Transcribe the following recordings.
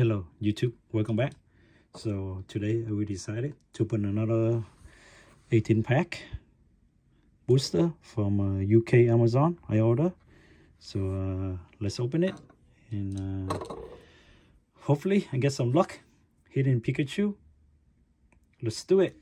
Hello YouTube, welcome back. So today we decided to open another 18 pack booster from UK Amazon I order. So let's open it and hopefully I get some luck hitting Pikachu. Let's do it.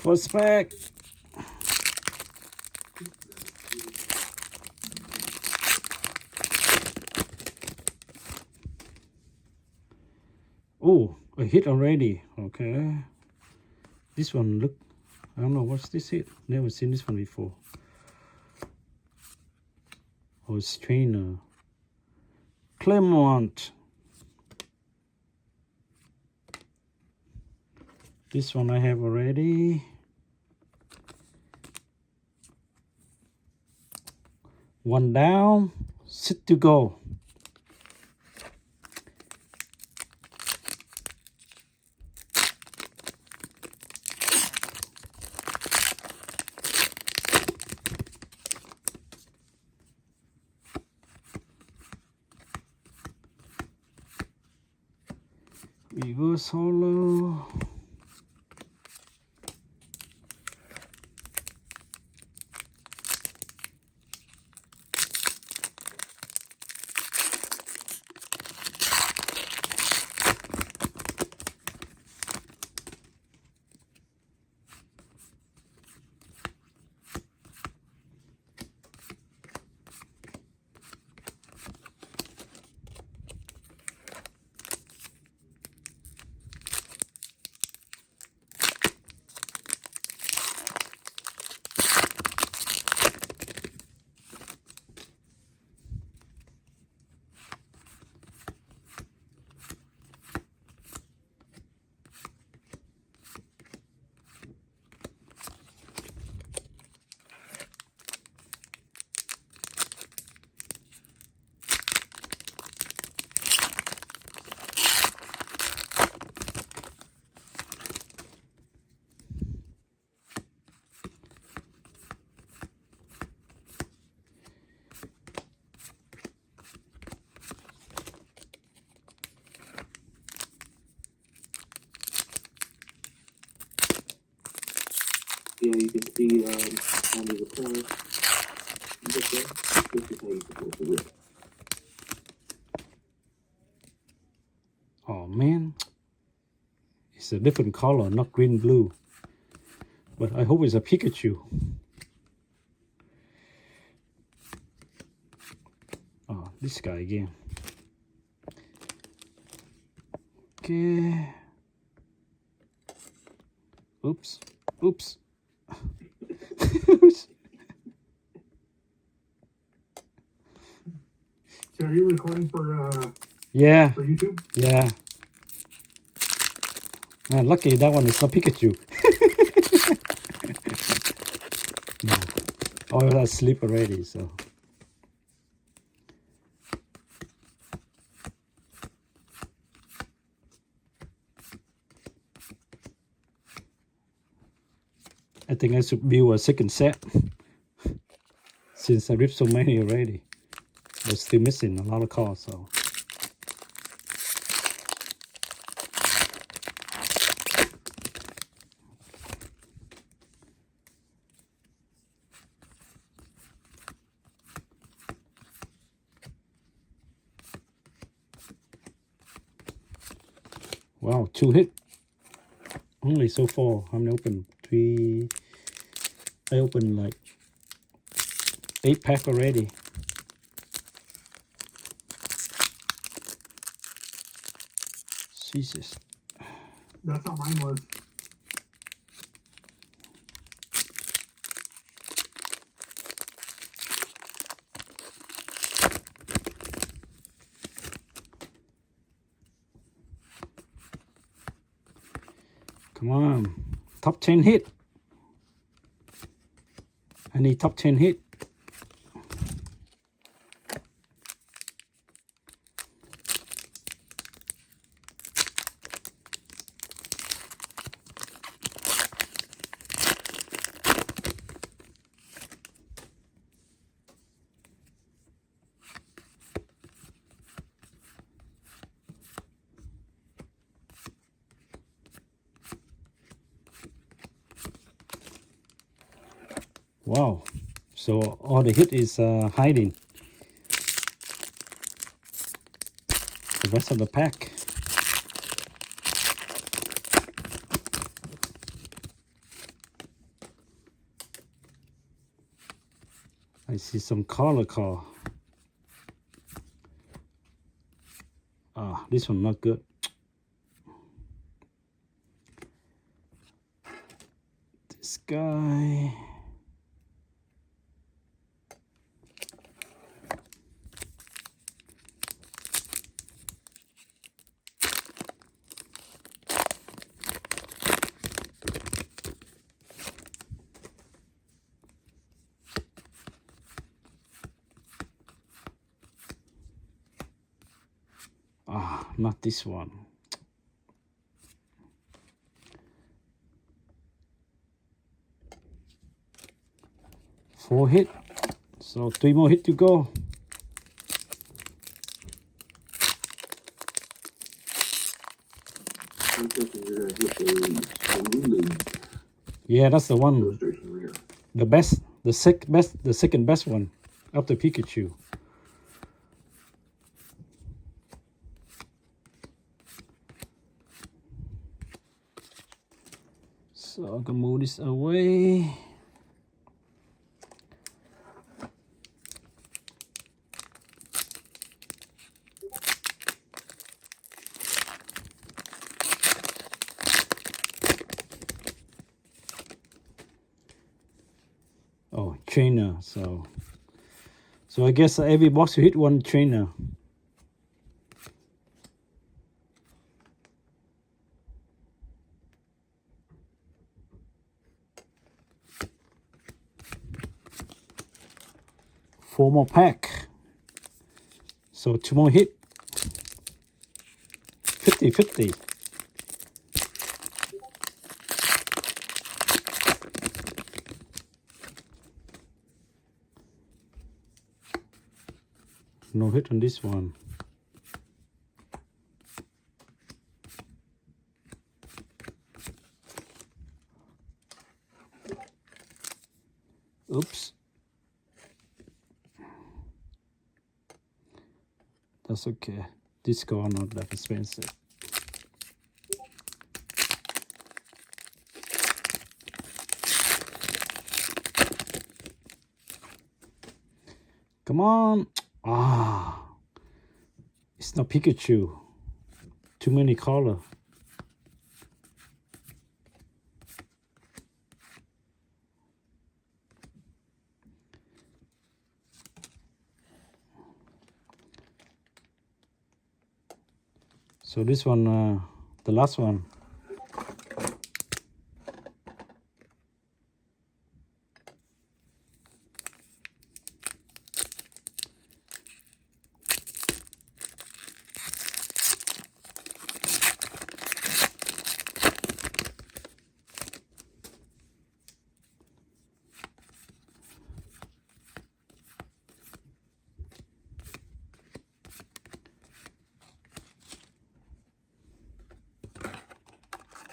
First pack. Oh, a hit already. Okay. This one look, I don't know what's this hit. Never seen this one before. Oh, it's trainer. Clement. This one I have already. One down, set to go. Reverse holo. Yeah, you can see on the corner. This is how you're supposed to rip. Oh man, it's a different color, not green blue. But I hope it's a Pikachu. Oh, this guy again. Okay. Oops. Oops. So are you recording for Yeah. for YouTube? Yeah. Man, lucky that one is not Pikachu. No. Oh, I was asleep already, so. I think I should build a second set since I ripped so many already. But still missing a lot of cards, so. Wow, 2 hit. Only so far. I'm gonna open 3. I opened like 8 pack already. Jesus. That's how mine was. Come on. Top 10 hit. I need top 10 hit. Wow. So all the hit is hiding. The rest of the pack. I see some color call. Ah, this one not good. This guy. Ah, not this one. Four hit. So 3 more hit to go. I'm thinking you're gonna get a Lulu Yeah, that's the one. illustration rare. The best, the second best one after Pikachu. So I'm gonna move this away. Oh, trainer. So I guess every box you hit one trainer. Four more pack. So 2 more hit. 50-50. No hit on this one. Oops. That's okay. This car not that expensive. Come on. Ah. It's not Pikachu. Too many color. So this one, the last one.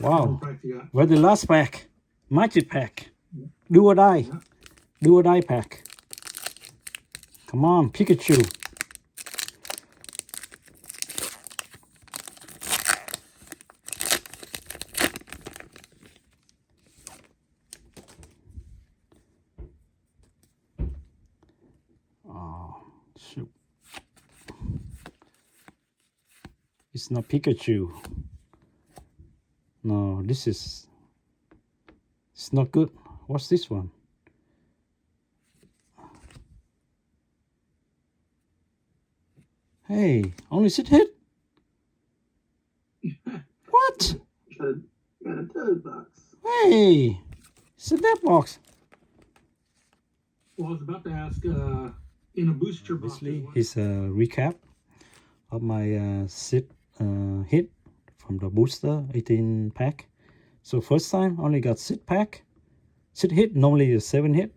Wow. Where the last pack? Magic pack. Do or die. Do or die pack. Come on, Pikachu. Oh, shoot. It's not Pikachu. No, this is... It's not good. What's this one? Hey, only sit hit? What? Try got a toad box. Hey, it's a dead box. Well, I was about to ask, in a booster box. Basically, it's a recap of my sit hit from the booster 18 pack. So first time only got sit pack, sit hit. Normally is 7 hit.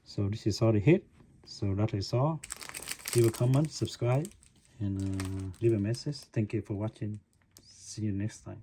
So this is all the hit. So that is all. Leave a comment, subscribe, and leave a message. Thank you for watching. See you next time.